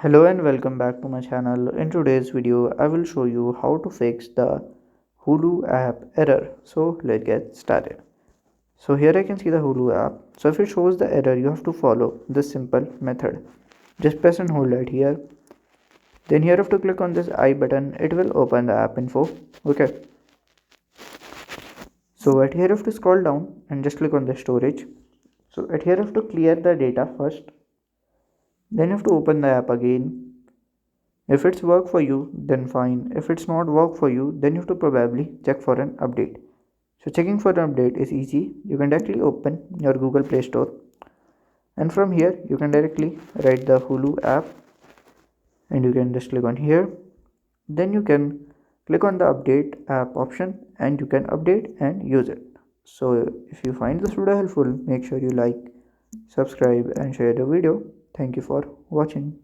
Hello and welcome back to my channel. In today's video, I will show you how to fix the Hulu app error. So let's get started. So here I can see the Hulu app. So if it shows the error, you have to follow this simple method. Just press and hold it here. Then here you have to click on this I button. It will open the app info. Okay. So at here you have to scroll down and just click on the storage. So at here you have to clear the data first. Then you have to open the app again. If it's work for you, then fine. If it's not work for you, then you have to probably check for an update. So checking for an update is easy. You can directly open your Google Play Store, and from here you can directly write the Hulu app and you can just click on here. Then you can click on the update app option and you can update and use it. So if you find this video helpful, make sure you like, subscribe and share the video. Thank you for watching.